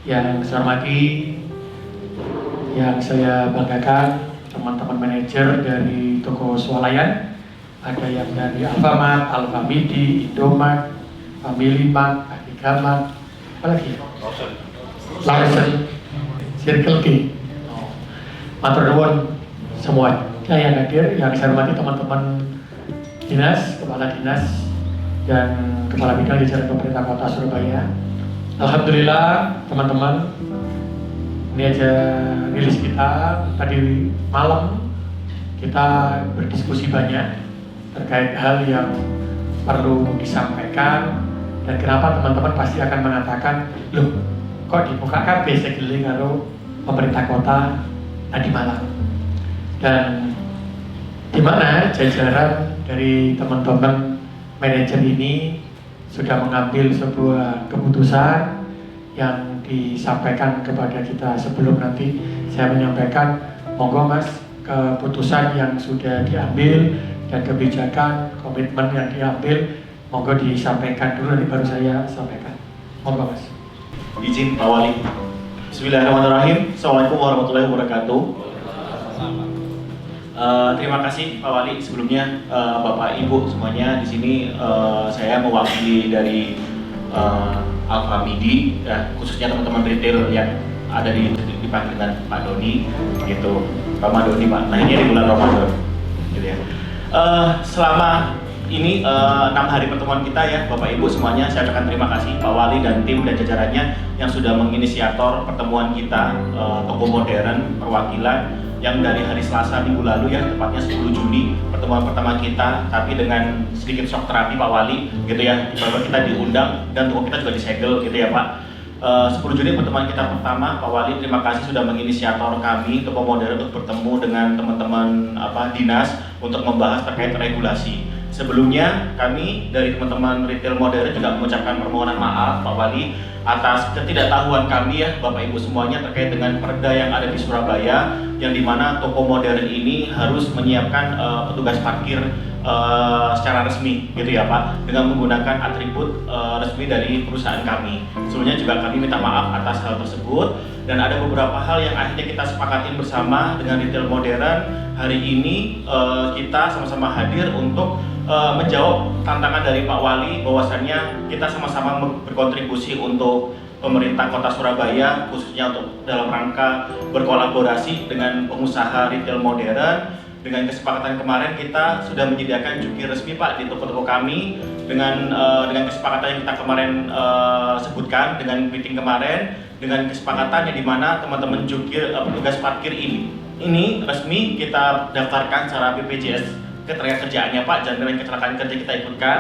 Yang saya hormati, yang saya banggakan, teman-teman manajer dari toko swalayan, ada yang dari Alfamart, Alfamidi, Indomart, Family Mart, Adigamart, apa lagi? Lawson, Circle K. Matur nuwun semua yang hadir, yang saya hormati teman-teman dinas, kepala dinas, dan kepala bidang jajaran pemerintah Kota Surabaya. Alhamdulillah teman-teman, ini aja rilis kita tadi malam, kita berdiskusi banyak terkait hal yang perlu disampaikan, dan kenapa teman-teman pasti akan mengatakan, loh kok dibuka kabeh segele karo pemerintah kota tadi malam, dan di mana jajaran dari teman-teman manajer ini sudah mengambil sebuah keputusan yang disampaikan kepada kita. Sebelum nanti saya menyampaikan, monggo Mas, keputusan yang sudah diambil dan kebijakan komitmen yang diambil monggo disampaikan dulu, nanti baru saya sampaikan. Monggo Mas. Izin Pak Wali. Bismillahirrahmanirrahim. Assalamualaikum warahmatullahi wabarakatuh. Terima kasih Pak Wali sebelumnya, Bapak Ibu semuanya di sini. Saya mewakili dari Alfamidi, khususnya teman-teman retail yang ada dipanggil dengan Pak Doni, gitu. Pak Doni Pak. Nah ini di bulan Ramadan, gitu ya. Selama ini 6 hari pertemuan kita ya, Bapak Ibu semuanya, saya ucapkan terima kasih Pak Wali dan tim dan jajarannya yang sudah menginisiator pertemuan kita, toko modern perwakilan, yang dari hari Selasa minggu lalu ya, tepatnya 10 Juni, pertemuan pertama kita, tapi dengan sedikit shock terapi Pak Wali, gitu ya, bahwa kita diundang dan toko kita juga disegel, gitu ya Pak. 10 Juni pertemuan kita pertama, Pak Wali terima kasih sudah menginisiator kami toko modern untuk bertemu dengan teman-teman dinas untuk membahas terkait regulasi. Sebelumnya kami dari teman-teman retail modern juga mengucapkan permohonan maaf Pak Wali atas ketidaktahuan kami ya Bapak Ibu semuanya terkait dengan perda yang ada di Surabaya, yang dimana toko modern ini harus menyiapkan petugas parkir secara resmi, gitu ya Pak, dengan menggunakan atribut resmi dari perusahaan kami. Sebelumnya juga kami minta maaf atas hal tersebut, dan ada beberapa hal yang akhirnya kita sepakatin bersama dengan retail modern. Hari ini kita sama-sama hadir untuk menjawab tantangan dari Pak Wali, bahwasannya kita sama-sama berkontribusi untuk pemerintah Kota Surabaya, khususnya untuk dalam rangka berkolaborasi dengan pengusaha retail modern. Dengan kesepakatan kemarin kita sudah menyediakan jukir resmi Pak di toko-toko kami, dengan kesepakatan yang kita kemarin sebutkan dengan meeting kemarin, dengan kesepakatan yang dimana teman-teman jukir petugas parkir ini resmi kita daftarkan secara BPJS ketenagakerjaannya Pak, jaminan kecelakaan kerja kita ikutkan.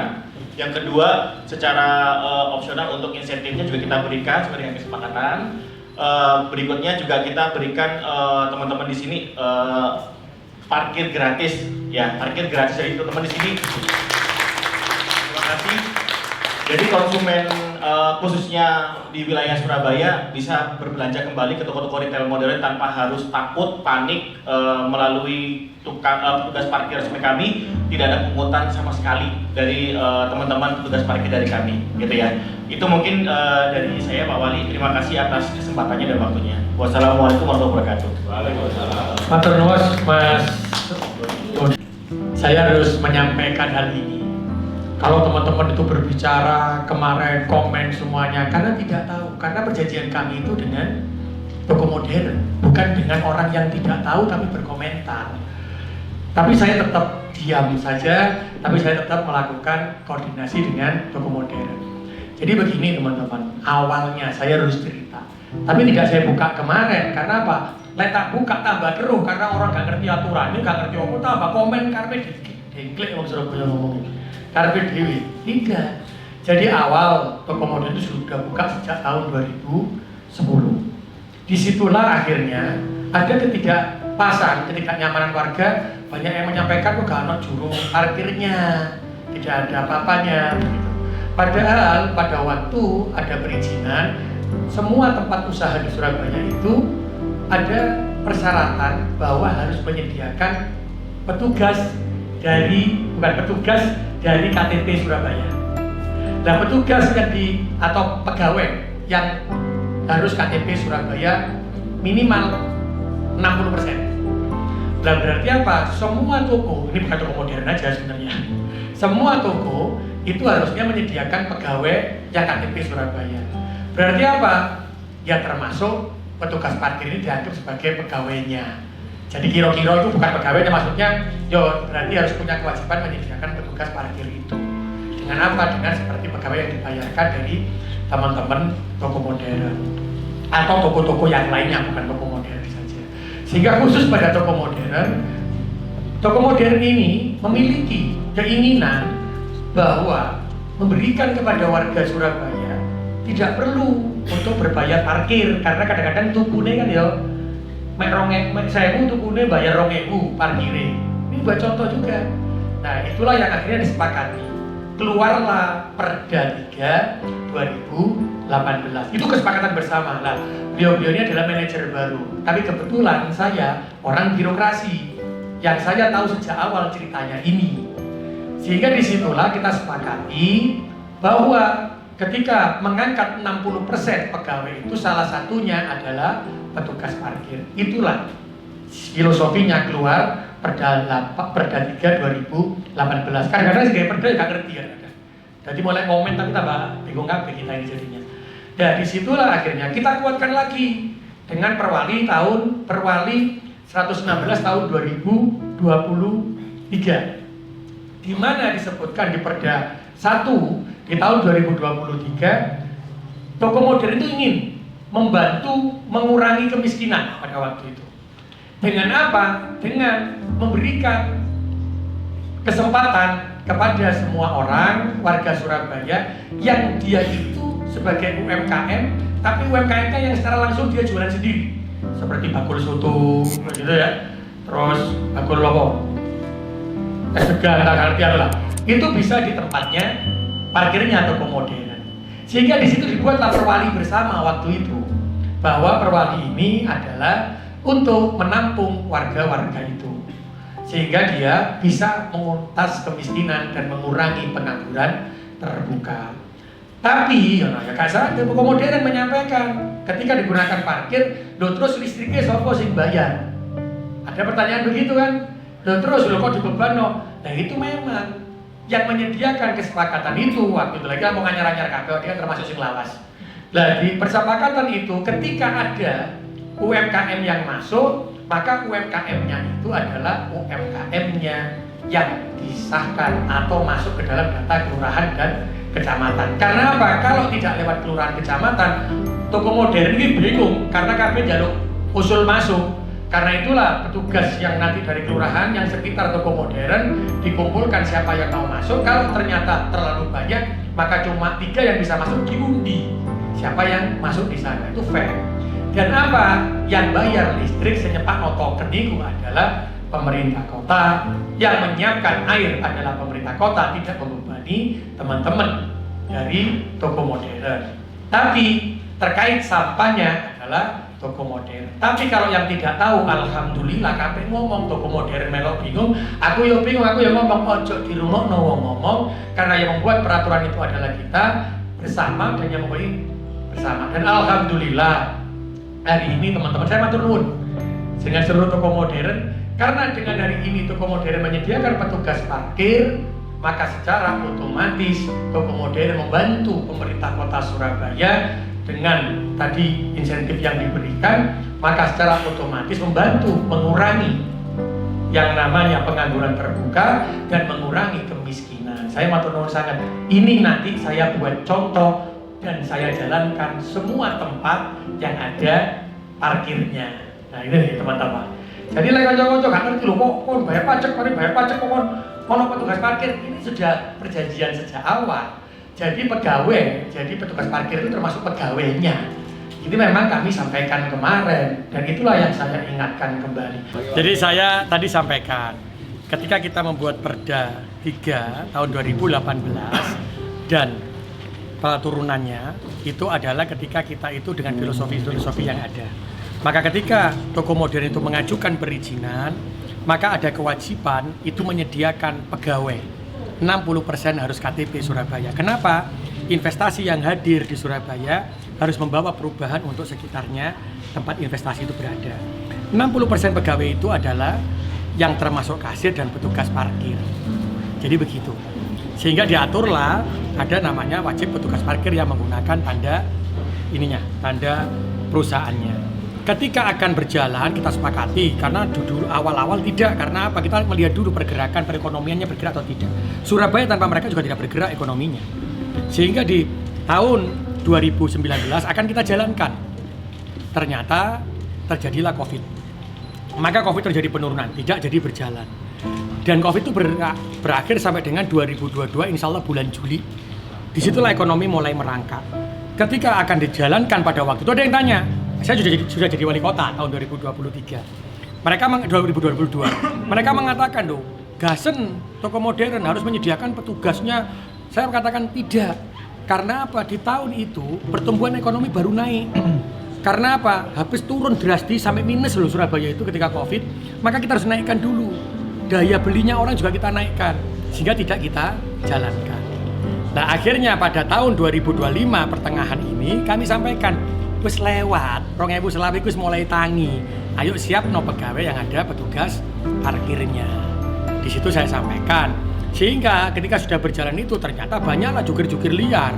Yang kedua, secara opsional untuk insentifnya juga kita berikan sesuai dengan kesepakatan. Berikutnya juga kita berikan teman-teman di sini parkir gratis, ya, parkir gratis dari teman-teman di sini. Terima kasih. Jadi konsumen khususnya di wilayah Surabaya bisa berbelanja kembali ke toko-toko retail modern tanpa harus takut, panik melalui petugas parkir resmi kami. Tidak ada pungutan sama sekali dari teman-teman petugas parkir dari kami, gitu ya. Itu mungkin dari saya Pak Wali. Terima kasih atas kesempatannya dan waktunya. Wassalamualaikum warahmatullahi wabarakatuh. Waalaikumsalam. Matur nuwun Mas. Saya harus menyampaikan hal ini. Kalau teman-teman itu berbicara kemarin, komen semuanya, karena tidak tahu, karena perjanjian kami itu dengan toko modern, bukan dengan orang yang tidak tahu tapi berkomentar. Tapi saya tetap diam saja, tapi saya tetap melakukan koordinasi dengan toko modern. Jadi begini teman-teman, awalnya saya harus cerita, tapi tidak saya buka kemarin, karena apa? Letak buka tambah keruh, karena orang gak ngerti aturan, ini gak ngerti apa, tambah komen karena diklik orang Surabaya ngomongin. Karpet Dewi, tidak. Jadi awal toko modern itu sudah buka sejak tahun 2010. Disitulah akhirnya ada ketidakpasan, ketidaknyamanan warga. Banyak yang menyampaikan kok gak ada juru parkirnya, tidak ada apa-apanya. Gitu. Padahal pada waktu ada perizinan, semua tempat usaha di Surabaya itu ada persyaratan bahwa harus menyediakan petugas dari KTP Surabaya. Nah petugas yang atau pegawai yang harus KTP Surabaya minimal 60%. Nah, berarti apa? Semua toko, ini bukan toko modern aja sebenarnya. Semua toko itu harusnya menyediakan pegawai yang KTP Surabaya. Berarti apa? Ya termasuk petugas parkir ini dianggap sebagai pegawainya. Jadi kira-kira itu bukan pegawainya, maksudnya yo berarti harus punya kewajiban menyediakan petugas parkir itu. Dengan apa? Dengan seperti pegawai yang dibayarkan dari teman-teman toko modern atau toko-toko yang lainnya, bukan toko modern saja. Sehingga khusus pada toko modern ini memiliki keinginan bahwa memberikan kepada warga Surabaya tidak perlu untuk berbayar parkir, karena kadang-kadang tukune kan ya mek 2.000 tukune bayar 2.000 parkire. Ini buat contoh juga. Nah, itulah yang akhirnya disepakati. Keluarlah Perda 3 2018. Itu kesepakatan bersama. Nah, beliau-beliau ini adalah manajer baru. Tapi kebetulan saya orang birokrasi yang saya tahu sejak awal ceritanya ini. Sehingga disitulah kita sepakati bahwa ketika mengangkat 60% pegawai itu salah satunya adalah petugas parkir. Itulah filosofinya keluar Perda 3 2018. Kadang-kadang sih kayak Perda nggak ngerti kan. Jadi mulai komen tapi tambah bingung kabeh kita ini jadinya. Dan disitulah akhirnya kita kuatkan lagi dengan Perwali 116 tahun 2023. Di mana disebutkan di Perda 1 di tahun 2023, toko modern itu ingin membantu mengurangi kemiskinan pada waktu itu. Dengan apa? Dengan memberikan kesempatan kepada semua orang warga Surabaya yang dia itu sebagai UMKM, tapi UMKM-nya yang secara langsung dia jualan sendiri, seperti bakul soto, gitu ya. Terus bakul lopo, es degan, tak ngerti lah. Itu bisa di tempatnya parkirnya toko modern. Sehingga di situ dibuatlah Perwali bersama waktu itu, bahwa Perwali ini adalah untuk menampung warga-warga itu, sehingga dia bisa menguntas kemiskinan dan mengurangi pengangguran terbuka. Tapi ya kasar toko modern menyampaikan ketika digunakan parkir, loh terus listriknya siapa sing bayar? Ada pertanyaan begitu kan? Loh terus loh kok dibebano? Nah itu memang yang menyediakan kesepakatan itu waktu itu lagi mau nganyar-nyar kakek, dia termasuk sing lawas. Nah di persepakatan itu ketika ada UMKM yang masuk, maka UMKM-nya itu adalah UMKM-nya yang disahkan atau masuk ke dalam data kelurahan dan kecamatan. Karena apa? Kalau tidak lewat kelurahan kecamatan, toko modern ini bingung karena kabeh jaluk usul masuk. Karena itulah petugas yang nanti dari kelurahan yang sekitar toko modern dikumpulkan siapa yang mau masuk. Kalau ternyata terlalu banyak, maka cuma 3 yang bisa masuk, diundi siapa yang masuk di sana, itu fair. Dan apa? Yang bayar listrik senyepak noto keniku adalah pemerintah kota, yang menyiapkan air adalah pemerintah kota, tidak membebani teman-teman dari toko modern. Tapi terkait sampahnya adalah toko modern. Tapi kalau yang tidak tahu, alhamdulillah kabeh ngomong toko modern melok bingung. Aku yo bingung, aku yo ngomong ojo di rumah ngomong, karena yang membuat peraturan itu adalah kita bersama dan yang membuat bersama. Dan alhamdulillah hari ini teman-teman saya matur nuwun dengan seluruh toko modern, karena dengan hari ini toko modern menyediakan petugas parkir, maka secara otomatis toko modern membantu pemerintah kota Surabaya dengan tadi insentif yang diberikan, maka secara otomatis membantu mengurangi yang namanya pengangguran terbuka dan mengurangi kemiskinan. Saya matur nuwun sangat. Ini nanti saya buat contoh dan saya jalankan semua tempat yang ada parkirnya. Nah ini teman-teman. Jadi lek kanca-kanca gak ngerti lho kok bayar pajak, kono petugas parkir. Ini sudah perjanjian sejak awal. Jadi pegawai, jadi petugas parkir itu termasuk pegawainya. Ini memang kami sampaikan kemarin dan itulah yang saya ingatkan kembali. Jadi saya tadi sampaikan ketika kita membuat Perda 3 tahun 2018 dan turunannya itu adalah ketika kita itu dengan filosofi yang ada. Maka ketika toko modern itu mengajukan perizinan, maka ada kewajiban itu menyediakan pegawai 60% harus KTP Surabaya. Kenapa? investasi yang hadir di Surabaya harus membawa perubahan untuk sekitarnya tempat investasi itu berada. 60% pegawai itu adalah yang termasuk kasir dan petugas parkir. Jadi begitu. Sehingga diaturlah ada namanya wajib petugas parkir yang menggunakan tanda tanda perusahaannya. Ketika akan berjalan kita sepakati, karena dulu awal-awal tidak, karena apa? Kita melihat dulu pergerakan perekonomiannya bergerak atau tidak. Surabaya tanpa mereka juga tidak bergerak ekonominya. Sehingga di tahun 2019 akan kita jalankan. Ternyata terjadilah COVID. Maka COVID terjadi penurunan, tidak jadi berjalan. Dan COVID itu berakhir sampai dengan 2022, insya Allah bulan Juli. Disitulah ekonomi mulai merangkak. Ketika akan dijalankan pada waktu itu ada yang tanya, saya sudah jadi wali kota tahun 2023. 2022. Mereka mengatakan loh, Gasen toko modern harus menyediakan petugasnya. Saya katakan tidak. Karena apa? Di tahun itu pertumbuhan ekonomi baru naik. Karena apa? Habis turun drastis sampai minus loh Surabaya itu ketika COVID. Maka kita harus naikkan dulu. Daya belinya orang juga kita naikkan. Sehingga tidak kita jalankan. Nah akhirnya pada tahun 2025 pertengahan ini kami sampaikan, wis lewat, 2020 wis mulai tangi. Ayo siap no pegawai yang ada petugas parkirnya. Di situ saya sampaikan. Sehingga ketika sudah berjalan itu ternyata banyaklah jukir-jukir liar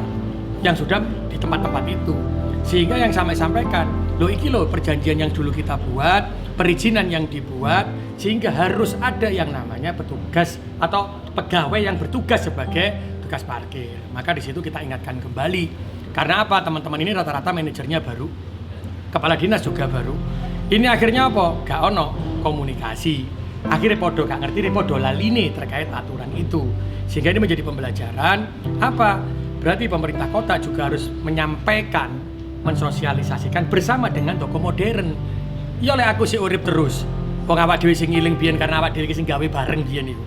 yang sudah di tempat-tempat itu. Sehingga yang saya sampaikan, loh iki loh perjanjian yang dulu kita buat, perizinan yang dibuat, sehingga harus ada yang namanya petugas atau pegawai yang bertugas sebagai tugas parkir. Maka di situ kita ingatkan kembali. Karena apa? Teman-teman ini rata-rata manajernya baru, kepala dinas juga baru. Ini akhirnya apa? Gak ono komunikasi. Akhirnya podo gak ngerti, podo laline terkait aturan itu. Sehingga ini menjadi pembelajaran. Apa? Berarti pemerintah kota juga harus menyampaikan, mensosialisasikan bersama dengan toko modern. Ya oleh aku sih urip terus. Wong awak dhewe sing ngiling biyen karena awak dhewe sing gawe bareng biyen itu.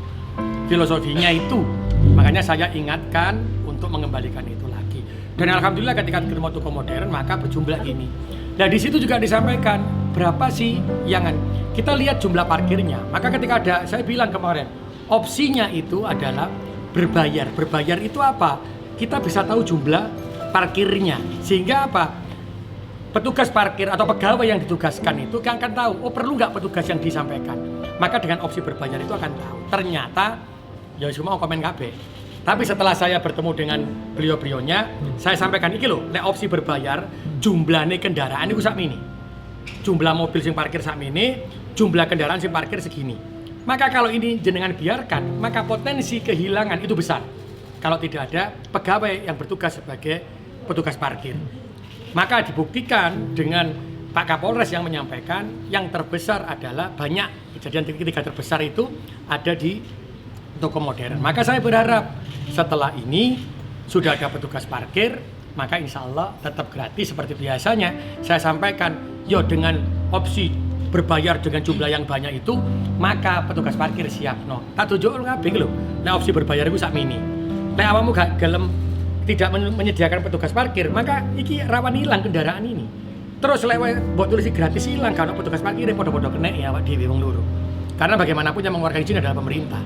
Filosofinya itu. Makanya saya ingatkan untuk mengembalikan itu lagi. Dan alhamdulillah ketika ketemu toko modern maka berjumlah ini. Nah di situ juga disampaikan berapa sih yang kita lihat jumlah parkirnya. Maka ketika ada, saya bilang kemarin, opsinya itu adalah berbayar. Berbayar itu apa? Kita bisa tahu jumlah parkirnya. Sehingga apa? Petugas parkir atau pegawai yang ditugaskan itu akan tahu, oh perlu nggak petugas yang disampaikan. Maka dengan opsi berbayar itu akan tahu. Ternyata ya semua komen KB. Tapi setelah saya bertemu dengan beliau-beliaunya, saya sampaikan iki lho, nek opsi berbayar, jumlahnya kendaraan itu sakmini. Jumlah mobil sing parkir sakmini, jumlah kendaraan sing parkir segini. Maka kalau ini jenengan biarkan, maka potensi kehilangan itu besar. Kalau tidak ada pegawai yang bertugas sebagai petugas parkir. Maka dibuktikan dengan Pak Kapolres yang menyampaikan, yang terbesar adalah banyak kejadian ketiga terbesar itu ada di toko modern. Maka saya berharap setelah ini sudah ada petugas parkir, maka insya Allah tetap gratis seperti biasanya. Saya sampaikan, yo dengan opsi berbayar dengan jumlah yang banyak itu, maka petugas parkir siap no. Tak tunjuk ngabing lho. Nah opsi berbayar itu sak mini. Nek awakmu gak gelem tidak menyediakan petugas parkir, maka iki rawan hilang kendaraan ini. Terus lewat buat tulis gratis hilang kalau petugas parkir podo-podo kena ya awak dhewe wong loro. Karena bagaimanapun yang mengeluarkan izin adalah pemerintah.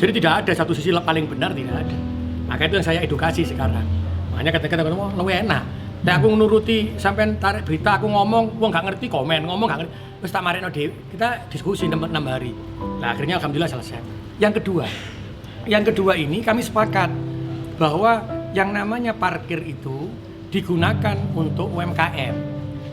Jadi tidak ada satu sisi paling benar, tidak ada. Maka itu yang saya edukasi sekarang. Makanya ketika kita ngomong lebih enak. Dan aku nuruti sampai tarik berita aku ngomong, wong gak ngerti komen, ngomong gak ngerti. Terus tak marino dhewe, kita diskusi 6 hari. Nah, akhirnya alhamdulillah selesai. Yang kedua ini kami sepakat bahwa yang namanya parkir itu digunakan untuk UMKM.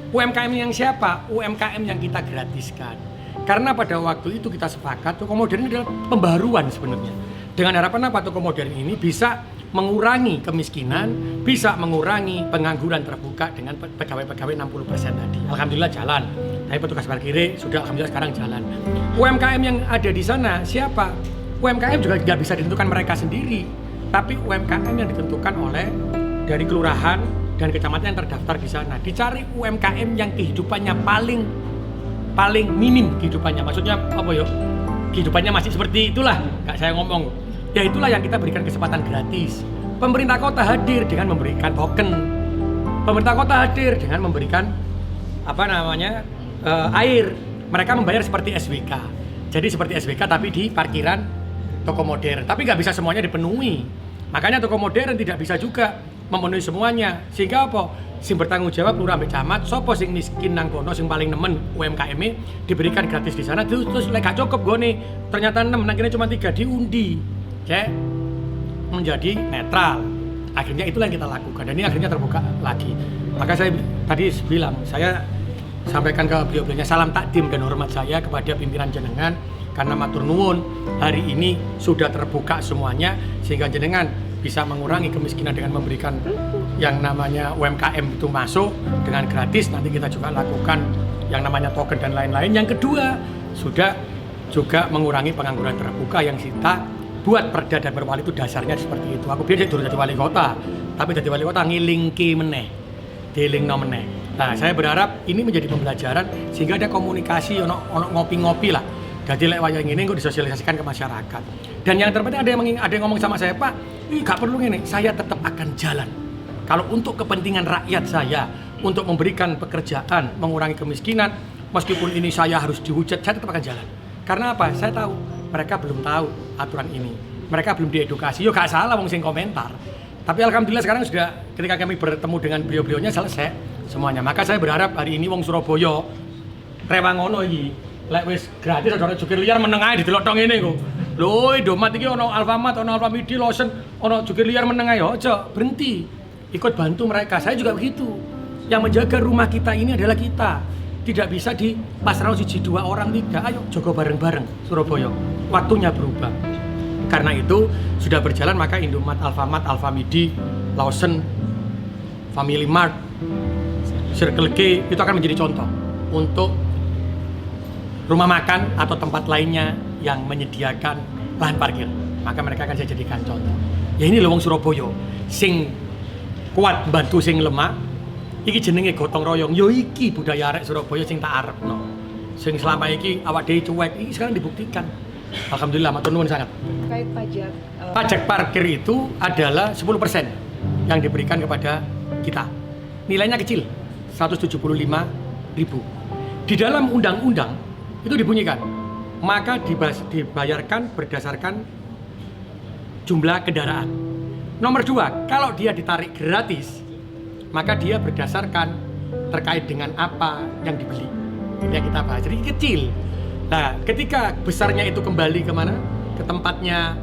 UMKM yang siapa? UMKM yang kita gratiskan. Karena pada waktu itu kita sepakat toko modern ini adalah pembaruan sebenarnya. Dengan harapan apa? Toko modern ini bisa mengurangi kemiskinan, bisa mengurangi pengangguran terbuka dengan pegawai-pegawai 60% tadi. Alhamdulillah jalan. Tapi petugas parkir sudah alhamdulillah sekarang jalan. UMKM yang ada di sana siapa? UMKM juga tidak bisa ditentukan mereka sendiri, tapi UMKM yang ditentukan oleh dari kelurahan dan kecamatan yang terdaftar di sana. Dicari UMKM yang kehidupannya paling minim kehidupannya. Maksudnya apa ya? Kehidupannya masih seperti itulah. Enggak saya ngomong. Ya itulah yang kita berikan kesempatan gratis. Pemerintah kota hadir dengan memberikan token. Pemerintah kota hadir dengan memberikan air. Mereka membayar seperti SWK. Jadi seperti SWK tapi di parkiran toko modern. Tapi nggak bisa semuanya dipenuhi. Makanya toko modern tidak bisa juga memenuhi semuanya. Sehingga apa? Sing bertanggung jawab lurah ambek camat, sopo sing miskin nang kono sing paling nemen UMKM diberikan gratis di sana, terus lek gak cukup gone ternyata 6 nang kene cuma 3 diundi. Cek menjadi netral. Akhirnya itulah yang kita lakukan dan ini akhirnya terbuka lagi. Maka saya tadi bilang, saya sampaikan ke beliau-beliaunya salam takdim dan hormat saya kepada pimpinan jenengan karena matur nuwun hari ini sudah terbuka semuanya sehingga jenengan bisa mengurangi kemiskinan dengan memberikan yang namanya UMKM itu masuk dengan gratis. Nanti kita juga lakukan yang namanya token dan lain-lain. Yang kedua, sudah juga mengurangi pengangguran terbuka yang kita buat perda dan berwali itu dasarnya seperti itu. Aku biasa dulu jadi wali kota, tapi jadi wali kota ngilingki meneh, dilingno meneh. Nah, saya berharap ini menjadi pembelajaran sehingga ada komunikasi, ono ngopi-ngopi lah. Jadi lek wayang ini kok disosialisasikan ke masyarakat. Dan yang terpenting ada yang ngomong sama saya, Pak, gak perlu ini, saya tetap akan jalan. Kalau untuk kepentingan rakyat saya, untuk memberikan pekerjaan, mengurangi kemiskinan, meskipun ini saya harus dihujat, saya tetap akan jalan. Karena apa? Saya tahu mereka belum tahu aturan ini. Mereka belum diedukasi. Yo gak salah wong sing komentar. Tapi alhamdulillah sekarang sudah ketika kami bertemu dengan beliau-beliaunya selesai semuanya. Maka saya berharap hari ini wong Surabaya rewangono iki. Lek wis gratis ada jukir liar meneng ae didelok tok ngene kok. Lho, Indomaret iki ono Alfamart, ono Alfamidi, Lawson, ono jukir liar meneng ae. Aja, berhenti. Ikut bantu mereka. Saya juga begitu. Yang menjaga rumah kita ini adalah kita. Tidak bisa dipasrahkan siji dua orang, tidak. Ayo jaga bareng-bareng Surabaya. Waktunya berubah. Karena itu sudah berjalan maka Indomaret, Alfamart, Alfamidi, Lawson, Family Mart, Circle K itu akan menjadi contoh untuk rumah makan atau tempat lainnya yang menyediakan lahan parkir. Maka mereka akan saya jadikan contoh. Ya ini lho wong Surabaya sing kuat bantu sing lemah. Iki jenenge gotong royong. Yo iki budaya arek Surabaya sing tak arepno. Sing selama iki awak dhewe cuek, iki sekarang dibuktikan. Alhamdulillah matur nuwun sangat. Terkait pajak Pajak parkir itu adalah 10% yang diberikan kepada kita. Nilainya kecil, 175.000. Di dalam undang-undang itu dibunyikan, maka dibayarkan berdasarkan jumlah kendaraan. Nomor 2, kalau dia ditarik gratis, maka dia berdasarkan terkait dengan apa yang dibeli. Ini yang kita bahas, jadi kecil. Nah, ketika besarnya itu kembali kemana? Ke tempatnya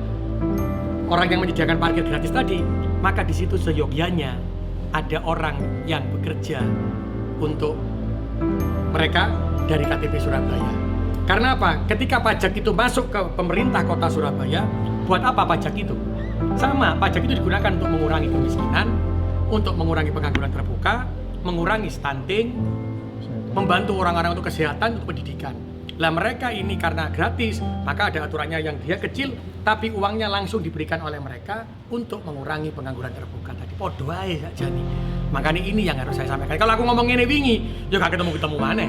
orang yang menyediakan parkir gratis tadi, maka di situ seyogyanya ada orang yang bekerja untuk mereka dari KTP Surabaya. Karena apa? Ketika pajak itu masuk ke pemerintah kota Surabaya, buat apa pajak itu? Sama, pajak itu digunakan untuk mengurangi kemiskinan, untuk mengurangi pengangguran terbuka, mengurangi stunting, membantu orang-orang untuk kesehatan, untuk pendidikan. Lah mereka ini karena gratis, maka ada aturannya yang dia kecil, tapi uangnya langsung diberikan oleh mereka untuk mengurangi pengangguran terbuka tadi. Podo ae saja nih. Makanya ini yang harus saya sampaikan. Kalau aku ngomong ini wingi, ya gak ketemu mana.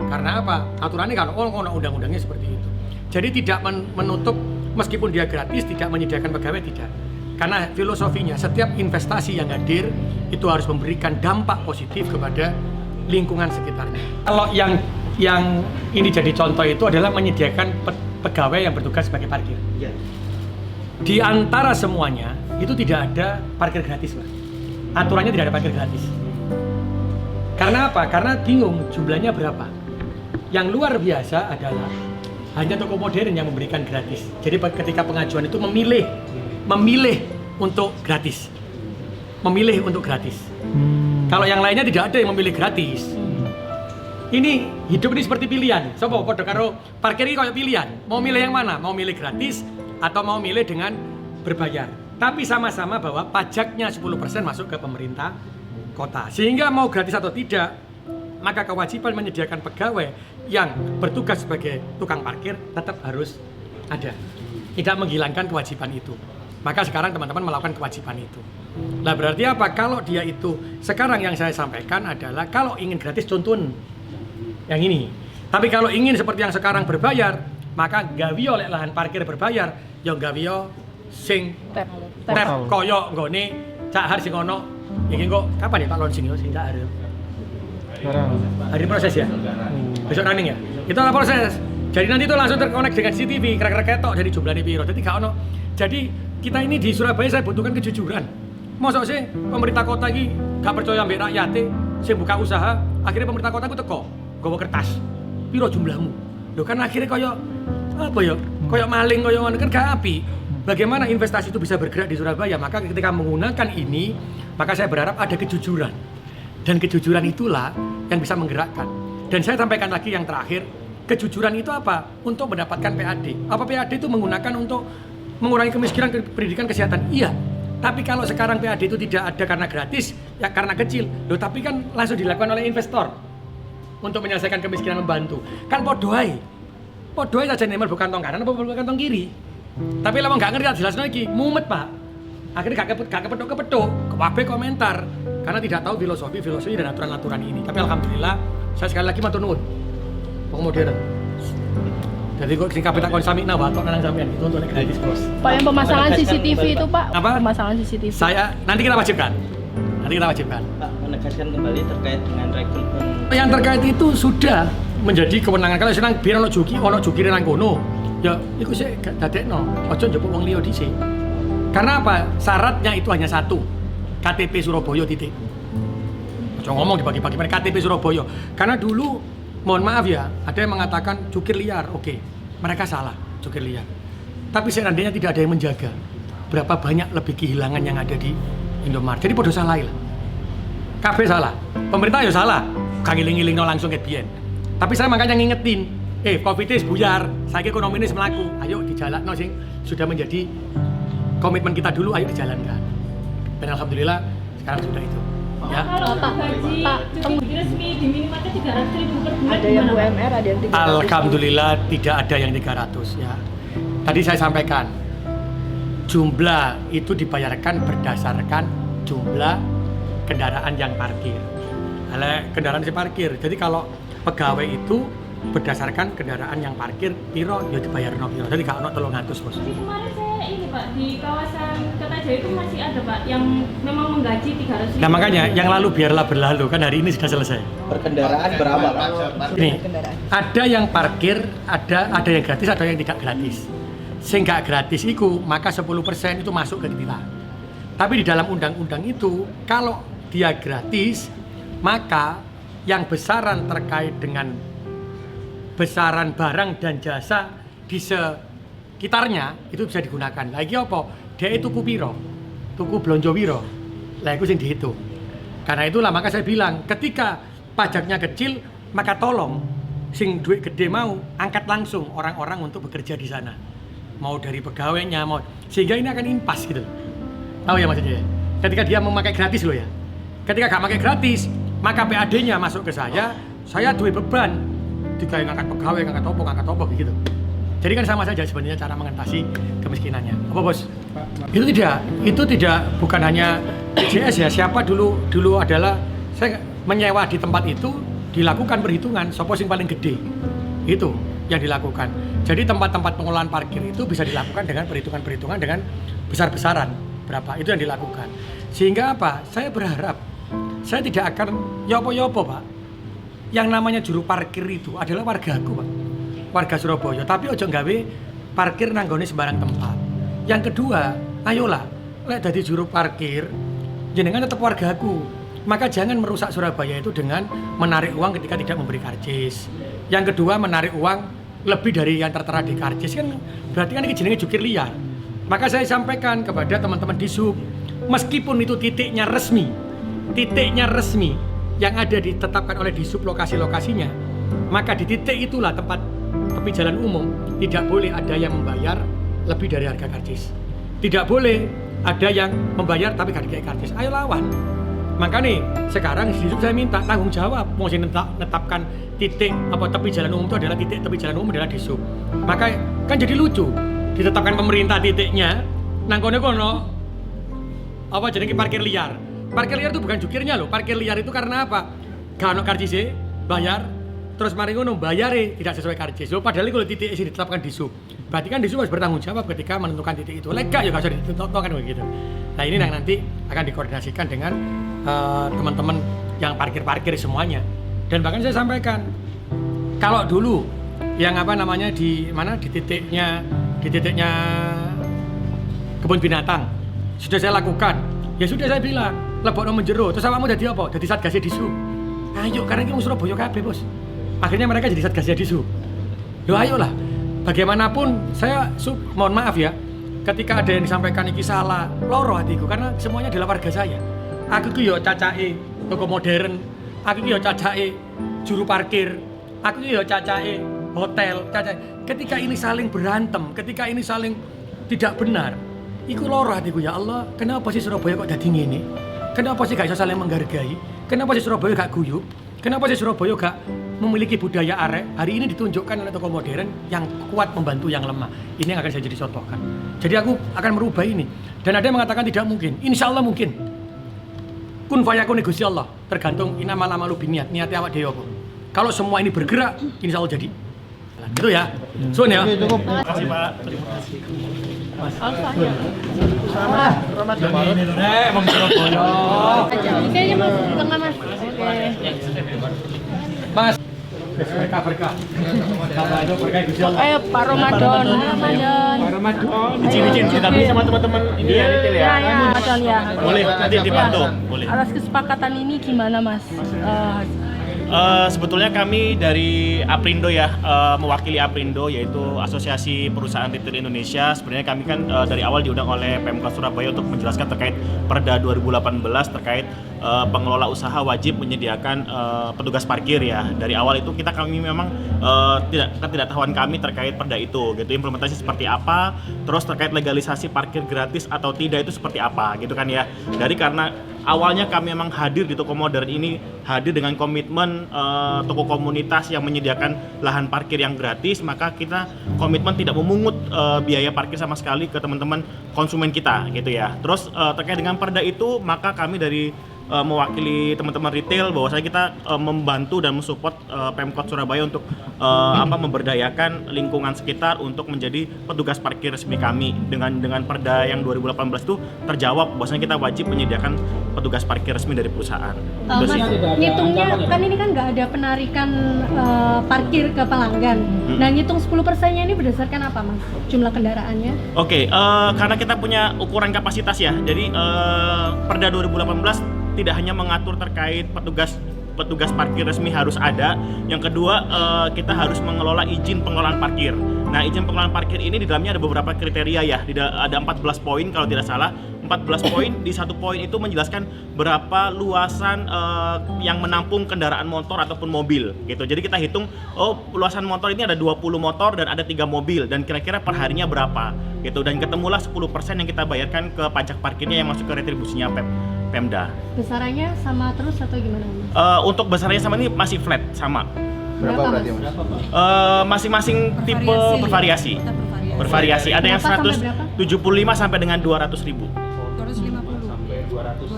Karena apa? Aturannya kan undang-undangnya seperti itu. Jadi tidak menutup meskipun dia gratis tidak menyediakan pegawai, tidak. Karena filosofinya setiap investasi yang hadir itu harus memberikan dampak positif kepada lingkungan sekitarnya. Kalau yang ini jadi contoh itu adalah menyediakan pegawai yang bertugas sebagai parkir. Di antara semuanya itu tidak ada parkir gratis, Pak. Aturannya tidak ada parkir gratis. Karena apa? Karena bingung jumlahnya berapa. Yang luar biasa adalah hanya toko modern yang memberikan gratis. Jadi ketika pengajuan itu memilih untuk gratis. Memilih untuk gratis. Kalau yang lainnya tidak ada yang memilih gratis. Ini hidup ini seperti pilihan. Sopo padha karo parkir ini kayak pilihan. Mau milih yang mana? Mau milih gratis atau mau milih dengan berbayar. Tapi sama-sama bahwa pajaknya 10% masuk ke pemerintah kota. Sehingga mau gratis atau tidak, maka kewajiban menyediakan pegawai yang bertugas sebagai tukang parkir tetap harus ada. Tidak menghilangkan kewajiban itu. Maka sekarang teman-teman melakukan kewajiban itu. Nah berarti apa? Kalau dia itu, sekarang yang saya sampaikan adalah kalau ingin gratis contoh yang ini. Tapi kalau ingin seperti yang sekarang berbayar, maka gawi oleh lahan parkir berbayar, yang gawi sing tap koyo nggone Cak Har sing ono. Iki kok kapan ya Pak launching yo sing Cak Har? Hari proses ya? Besok running ya? Itu adalah proses. Jadi nanti itu langsung terkonek dengan CCTV, kira-kira ketok dari jumlahnya piro. Jadi gak ono. Jadi kita ini di Surabaya saya butuhkan kejujuran. Mosok sih pemerintah kota ini gak percaya ambek rakyate, sing buka usaha, akhirnya pemerintah kota ku teko, nggawa kertas. Piro jumlahmu? Loh kan akhirnya koyo apa ya? Koyo maling, koyo ngono kan gak apik. Bagaimana investasi itu bisa bergerak di Surabaya? Maka ketika menggunakan ini, maka saya berharap ada kejujuran. Dan kejujuran itulah yang bisa menggerakkan. Dan saya sampaikan lagi yang terakhir, kejujuran itu apa? Untuk mendapatkan PAD. Apa PAD itu menggunakan untuk mengurangi kemiskinan pendidikan kesehatan? Iya. Tapi kalau sekarang PAD itu tidak ada karena gratis, ya karena kecil. Loh, tapi kan langsung dilakukan oleh investor untuk menyelesaikan kemiskinan membantu. Kan podoai. Podoai saja nemer bukan tong kanan apa bukan tong kiri. Tapi lama nggak ngerti jelas lagi, mumet Pak. Akhirnya gak kepetuk, kabeh komentar karena tidak tahu filosofi dan aturan-aturan ini. Tapi alhamdulillah, saya sekali lagi matur nuwun. Wong modern. Jadi kok sing kabeh tak kon samikna wae kok nang sampean itu untuk gratis, Bos. Pak, yang pemasangan CCTV itu, Pak. Apa? Pemasangan CCTV. Nanti kita wajibkan. Pak, menegaskan kembali terkait dengan rekrutmen. Yang terkait itu sudah menjadi kewenangan kalau senang biar ono jukire nang kono. Ya, iku sik gak dadekno. Aja njupuk wong liya dhisik. Karena apa? Syaratnya itu hanya satu. KTP Surabaya titik. Aja ngomong dibagi-bagi KTP Surabaya. Karena dulu mohon maaf ya, ada yang mengatakan jukir liar. Oke, mereka salah, jukir liar. Tapi seandainya tidak ada yang menjaga, berapa banyak lebih kehilangan yang ada di Indomaret. Jadi podo salah lah. Kabeh salah. Pemerintah ya salah. Kang ngiling-ngilingno langsung ket biyen. Tapi saya makanya ngingetin, Covid-19 buyar, saiki ekonomi ini melaku. Ayo dijalanno sing sudah menjadi komitmen kita dulu, ayo dijalankan. Dan alhamdulillah sekarang sudah itu. Ya. Kalau gaji cuti resmi di minimalnya 300.000 per bulan. Ada yang UMR, ada yang 300. Alhamdulillah tidak ada yang 300 ya. Tadi saya sampaikan jumlah itu dibayarkan berdasarkan jumlah kendaraan yang parkir. Kendaraan yang parkir. Jadi kalau pegawai itu berdasarkan kendaraan yang parkir piro ya dibayar piro. Jadi gak ono 300, Bos. Jadi kemarin saya ini Pak di kawasan Kertajaya itu masih ada Pak yang memang menggaji 300.000. Nah makanya yang lalu biarlah berlalu kan hari ini sudah selesai. Perkendaraan berapa, Pak? Ini ada yang parkir, ada yang gratis, ada yang tidak gratis. Sing gak gratis itu maka 10% itu masuk ke kita. Tapi di dalam undang-undang itu kalau dia gratis maka yang besaran terkait dengan besaran barang dan jasa di sekitarnya itu bisa digunakan. Lagi apa? Dia itu tuku piro? Tuku blonjo piro? Lah itu sing dihitung. Karena itulah maka saya bilang ketika pajaknya kecil maka tolong sing duit gede mau angkat langsung orang-orang untuk bekerja di sana. Mau dari pegawainya mau sehingga ini akan impas gitu. Tahu ya maksudnya? Ketika dia memakai gratis loh ya. Ketika gak pakai gratis, maka PAD-nya masuk ke saya duit beban. Jika ngangkat pegawai, ngangkat opo gitu. Jadi kan sama saja sebenarnya cara mengatasi kemiskinannya. Apa Bos? Itu tidak bukan hanya JS ya. Siapa dulu adalah saya menyewa di tempat itu dilakukan perhitungan sopo sing paling gede. Itu yang dilakukan. Jadi tempat-tempat pengolahan parkir itu bisa dilakukan dengan perhitungan dengan besar-besaran berapa itu yang dilakukan. Sehingga apa? Saya berharap saya tidak akan yopo-yopo Pak. Yang namanya juru parkir itu adalah wargaku Pak, warga Surabaya. Tapi ojo nggawe parkir nanggone sembarang tempat. Yang kedua, ayolah, lek dadi juru parkir, jenengan tetap wargaku. Maka jangan merusak Surabaya itu dengan menarik uang ketika tidak memberi karcis. Yang kedua, menarik uang lebih dari yang tertera di karcis kan berarti kan ini jenenge jukir liar. Maka saya sampaikan kepada teman-teman di sub, meskipun itu titiknya resmi yang ada ditetapkan oleh disub lokasi-lokasinya, maka di titik itulah tempat tepi jalan umum tidak boleh ada yang membayar lebih dari harga karcis. Tidak boleh ada yang membayar tapi gak dikasih karcis. Ayo lawan. Maka nih sekarang disub saya minta tanggung jawab. Mau saya menetapkan titik tepi jalan umum itu adalah titik tepi jalan umum adalah disub. Maka kan jadi lucu ditetapkan pemerintah titiknya nang kono jenenge parkir liar. Parkir liar itu bukan jukirnya loh. Parkir liar itu karena apa? Gak ono karcis bayar, terus mari ngono bayare tidak sesuai karcis. Loh padahal kalau titik isi ditetapkan di sub. Berarti kan di sub harus bertanggung jawab ketika menentukan titik itu. Lega ya gak usah ditentukan begitu. Nah ini yang nanti akan dikoordinasikan dengan teman-teman yang parkir-parkir semuanya. Dan bahkan saya sampaikan kalau dulu yang apa namanya di mana di titiknya kebun binatang sudah saya lakukan. Ya sudah saya bilang, lebokno menjero. Terus awakmu jadi apa? Jadi Satgas Disu. Ayo, karena ini Surabaya kabeh, Bos. Akhirnya mereka jadi Satgas Disu. Yo ayolah. Bagaimanapun saya mohon maaf ya, ketika ada yang disampaikan iki salah, loro hatiku karena semuanya adalah warga saya. Aku ki yo cacake toko modern, aku ki yo cacake juru parkir, aku ki yo cacake hotel, cacake. Ketika ini saling berantem, ketika ini saling tidak benar, iku loro hatiku ya Allah, kenapa sih Surabaya kok dadi ngene? Kenapa sih gak bisa saling menghargai? Kenapa sih Surabaya gak guyup? Kenapa sih Surabaya gak memiliki budaya arek? Hari ini ditunjukkan oleh toko modern yang kuat membantu yang lemah. Ini yang akan saya jadi contohkan. Jadi aku akan merubah ini. Dan ada yang mengatakan tidak mungkin. Insya Allah mungkin. Kun fayakun Gusti Allah. Tergantung inama lama lu biniat. Niatnya awak dewa. Kalau semua ini bergerak, insya Allah jadi. Itu ya. Sun ya. Terima kasih Pak. Terima kasih. Alfa ya. Emang Surabaya. Ini aja Mas, di tengah Mas. Oke. Mas. Berkah. Kalau berkah Gusti Allah. Ayo Pak Ramadan. Izin tapi sama teman-teman ini ya retail ya. Ya, Ramadan ya. Boleh nanti dibantu. Boleh. Atas kesepakatan ini gimana Mas? Sebetulnya kami dari Aprindo ya, mewakili Aprindo yaitu Asosiasi Perusahaan Retail Indonesia. Sebenarnya kami kan dari awal diundang oleh Pemkot Surabaya untuk menjelaskan terkait Perda 2018 terkait pengelola usaha wajib menyediakan petugas parkir ya. Dari awal itu kami memang ketidaktahuan kami terkait Perda itu gitu, implementasi seperti apa, terus terkait legalisasi parkir gratis atau tidak itu seperti apa gitu kan ya. Dari karena awalnya kami memang hadir di toko modern ini, hadir dengan komitmen toko komunitas yang menyediakan lahan parkir yang gratis, maka kita komitmen tidak memungut biaya parkir sama sekali ke teman-teman konsumen kita gitu ya. Terus terkait dengan Perda itu, maka kami dari mewakili teman-teman retail bahwasanya kita membantu dan mensupport Pemkot Surabaya untuk memberdayakan lingkungan sekitar untuk menjadi petugas parkir resmi kami. Dengan Perda yang 2018 itu terjawab bahwasanya kita wajib menyediakan petugas parkir resmi dari perusahaan. Itu Mas, sih. ngitungnya kan ini kan nggak ada penarikan parkir ke pelanggan. Nah, ngitung 10%-nya ini berdasarkan apa, Mas? Jumlah kendaraannya? Oke, karena kita punya ukuran kapasitas ya. Jadi Perda 2018 tidak hanya mengatur terkait petugas parkir resmi harus ada. Yang kedua, kita harus mengelola izin pengelolaan parkir. Nah, izin pengelolaan parkir ini di dalamnya ada beberapa kriteria ya. Ada 14 poin kalau tidak salah. 14 poin, di satu poin itu menjelaskan berapa luasan yang menampung kendaraan motor ataupun mobil gitu. Jadi kita hitung, luasan motor ini ada 20 motor dan ada 3 mobil dan kira-kira perharinya berapa gitu. Dan ketemulah 10% yang kita bayarkan ke pajak parkirnya yang masuk ke retribusinya Pemda. Besarannya sama terus atau gimana, Mas? Untuk besarnya sama ini masih flat sama. Berapa berarti, Mas? Masing-masing tipe bervariasi. Bervariasi. Ada yang Berapa sampai berapa? 175 sampai dengan 200.000.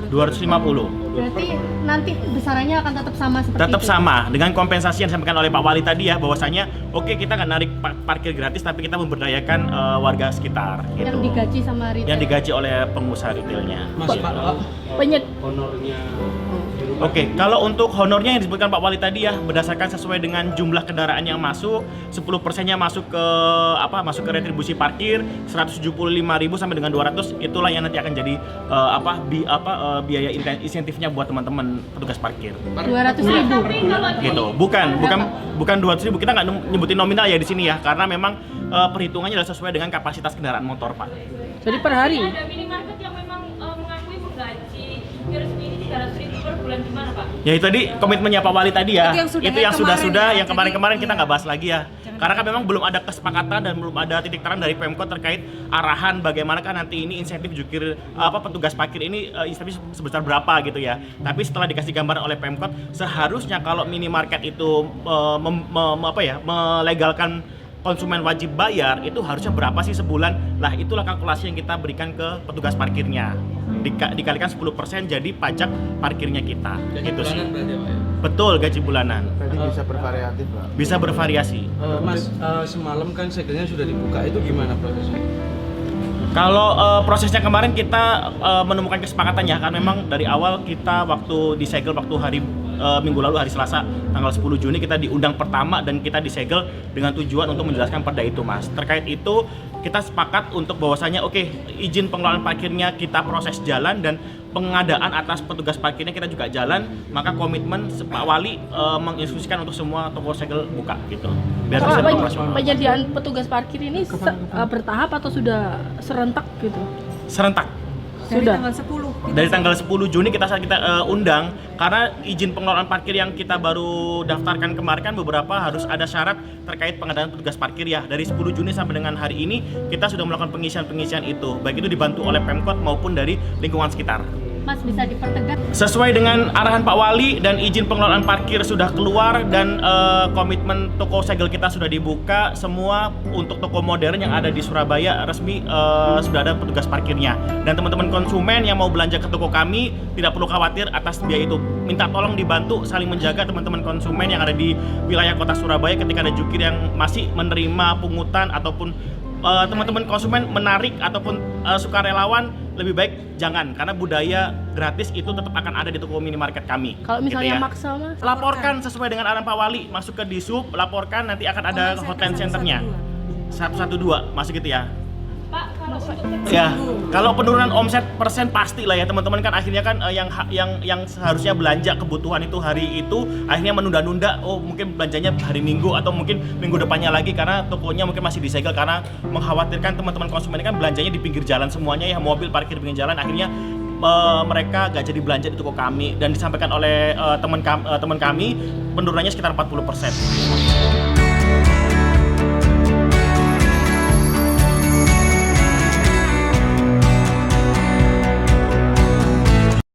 250. Berarti nanti besarannya akan tetap sama seperti Tetap itu? sama dengan kompensasi yang disampaikan oleh Pak Wali tadi ya, bahwasanya oke, kita nggak narik parkir gratis tapi kita memberdayakan warga sekitar gitu. Yang digaji sama retail? Yang digaji oleh pengusaha retailnya. Penyet Oke, kalau untuk honornya yang disebutkan Pak Wali tadi ya, berdasarkan sesuai dengan jumlah kendaraan yang masuk, 10%-nya masuk ke retribusi parkir, 175.000 sampai dengan 200, itulah yang nanti akan jadi biaya insentifnya buat teman-teman petugas parkir. 200.000? Gitu. Bukan 200.000, kita nggak nyebutin nominal ya di sini ya, karena memang perhitungannya adalah sesuai dengan kapasitas kendaraan motor, Pak. Jadi per hari. Ada minimarket yang memang mengakui menggaji resmi ini 300.000 per bulan, gimana Pak? Ya itu tadi komitmennya Pak Wali tadi ya. Itu yang sudah-sudah, ya. yang kemarin-kemarin kita nggak bahas lagi ya. Karena kan memang belum ada kesepakatan dan belum ada titik terang dari Pemkot terkait arahan bagaimanakah nanti ini insentif jukir petugas parkir ini insentif sebesar berapa gitu ya. Tapi setelah dikasih gambaran oleh Pemkot, seharusnya kalau minimarket itu melegalkan konsumen wajib bayar, itu harusnya berapa sih sebulan? Lah itulah kalkulasi yang kita berikan ke petugas parkirnya. Dikalikan 10% jadi pajak parkirnya kita. Gaji gitu sih. bulanan berarti ya, Pak ya? Betul, gaji bulanan. Berarti bisa bervariatif, Pak. Bisa bervariasi. Mas, semalam kan segelnya sudah dibuka, itu gimana prosesnya? Kalau prosesnya kemarin kita menemukan kesepakatan ya, kan memang dari awal kita waktu disegel waktu hari minggu lalu hari Selasa tanggal 10 Juni kita diundang pertama dan kita disegel dengan tujuan untuk menjelaskan perda itu, Mas. Terkait itu kita sepakat untuk bahwasanya oke, izin pengelolaan parkirnya kita proses jalan dan pengadaan atas petugas parkirnya kita juga jalan, maka komitmen Pak Wali menginstruksikan untuk semua toko segel buka gitu. Biar bisa Kalau operasional. penyediaan petugas parkir ini bertahap atau sudah serentak gitu? Serentak. Sudah. Dari tanggal 10 Juni kita undang karena izin pengelolaan parkir yang kita baru daftarkan kemarin kan beberapa harus ada syarat terkait pengadaan petugas parkir ya. Dari 10 Juni sampai dengan hari ini kita sudah melakukan pengisian itu, baik itu dibantu oleh Pemkot maupun dari lingkungan sekitar. Mas bisa dipertegas. Sesuai dengan arahan Pak Wali dan izin pengelolaan parkir sudah keluar dan komitmen toko segel kita sudah dibuka, semua untuk toko modern yang ada di Surabaya resmi sudah ada petugas parkirnya. Dan teman-teman konsumen yang mau belanja ke toko kami tidak perlu khawatir atas biaya itu. Minta tolong dibantu saling menjaga teman-teman konsumen yang ada di wilayah kota Surabaya ketika ada jukir yang masih menerima pungutan ataupun teman-teman konsumen menarik ataupun sukarelawan, lebih baik jangan, karena budaya gratis itu tetap akan ada di toko minimarket kami. Kalau misalnya gitu ya. maksa, Mas? Laporkan sesuai dengan arahan Pak Wali, masuk ke Disub, laporkan, nanti akan ada hotline centernya 112, masuk gitu ya. Pak, kalau untuk Ya, kalau penurunan omset persen pasti lah ya teman-teman, kan akhirnya kan yang seharusnya belanja kebutuhan itu hari itu akhirnya menunda-nunda, oh mungkin belanjanya hari Minggu atau mungkin minggu depannya lagi karena tokonya mungkin masih disegel karena mengkhawatirkan teman-teman konsumen ini kan belanjanya di pinggir jalan semuanya ya, mobil parkir di pinggir jalan, akhirnya mereka gak jadi belanja di toko kami dan disampaikan oleh teman kami penurunannya sekitar 40%.